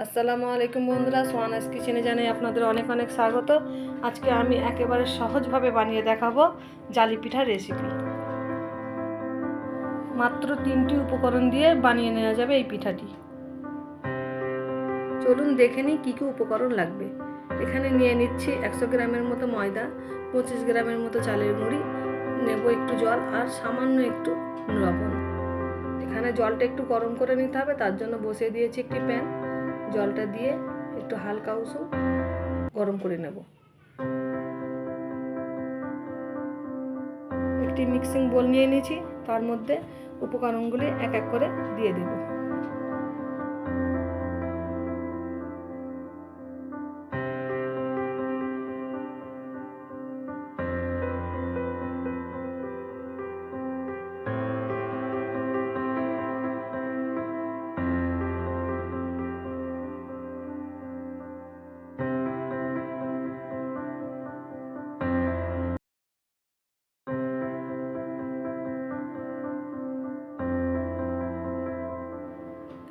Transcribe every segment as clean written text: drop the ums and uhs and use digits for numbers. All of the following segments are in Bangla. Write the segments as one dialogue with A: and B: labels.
A: আসসালামু আলাইকুম বন্ধুরা, সোয়ানাস কিচেনে জানাই আপনাদের অনেক অনেক স্বাগত। আজকে আমি একেবারে সহজভাবে বানিয়ে দেখাবো জালি পিঠার রেসিপি। মাত্র 3টি উপকরণ দিয়ে বানিয়ে নেওয়া যাবে এই পিঠাটি। চলুন দেখে নিই কী কী উপকরণ লাগবে। এখানে নিয়ে নিচ্ছি 100 গ্রামের মতো ময়দা, 25 গ্রামের মতো চালের গুঁড়ি, নেব একটু জল আর সামান্য একটু লবণ। এখানে জলটা একটু গরম করে নিতে হবে, তার জন্য বসিয়ে দিয়েছি একটি প্যান। জলটা দিয়ে একটু হালকা উষুম গরম করে নেব। একটি মিক্সিং বোল নিয়ে নিয়েছি, তার মধ্যে উপকরণগুলি এক এক করে দিয়ে দেব।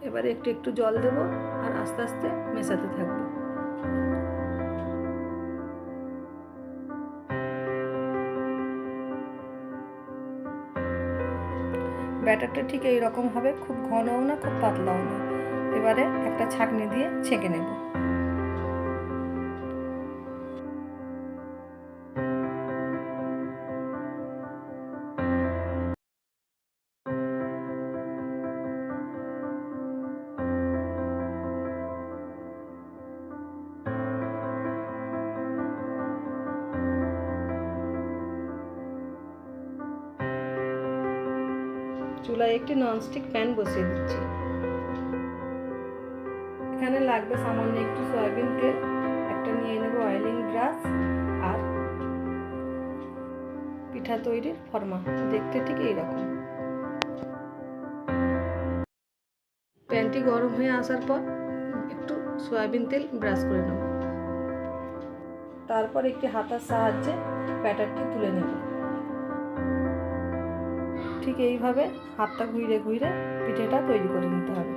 A: এবারে একটু একটু জল দেব আর আস্তে আস্তে মেশাতে থাকবো। ব্যাটারটা ঠিক এই রকম হবে, খুব ঘনও না খুব পাতলাও না। এবারে একটা ছাঁকনি দিয়ে ছেঁকে নেব। চুলায় একটি ননস্টিক প্যান বসিয়ে দিচ্ছি। এখানে লাগবে সামান্য একটু সয়াবিন তেল, একটা নিয়ে নেব অয়েলিং ব্রাশ আর পিঠা তৈরির ফর্মা, দেখতে ঠিক এইরকম। প্যানটি গরম হয়ে আসার পর একটু সয়াবিন তেল ব্রাশ করে নেব। তারপর একটি হাতার সাহায্যে ব্যাটারটি তুলে নেব। ঠিক এইভাবে হাতটা ঘুরিয়ে ঘুরিয়ে পিঠেটা তৈরি করে নিতে হবে।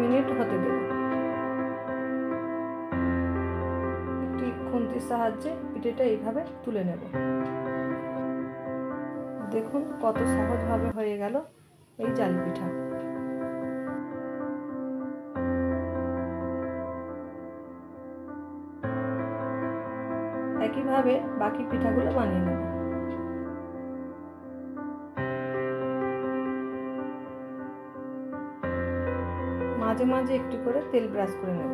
A: মিনিট হতে দেব। একটি খুন্তির সাহায্যে পিঠেটা এইভাবে তুলে নেব। দেখুন কত সহজভাবে হয়ে গেল এই জালি পিঠা। একইভাবে বাকি পিঠাগুলো বানিয়ে নেব। মাঝে মাঝে একটু করে তেল ব্রাশ করে নেব।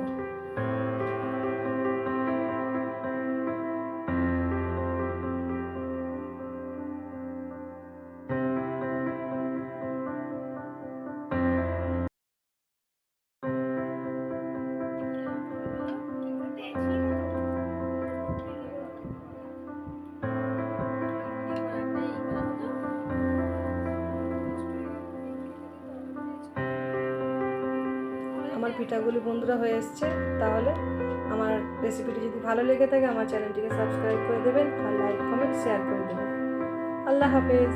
A: আমার পিঠাগুলি বন্ধুরা হয়ে এসছে। তাহলে আমার রেসিপিটি যদি ভালো লেগে থাকে আমার চ্যানেলটিকে সাবস্ক্রাইব করে দেবেন আর লাইক কমেন্ট শেয়ার করে দেবেন। আল্লাহ হাফেজ।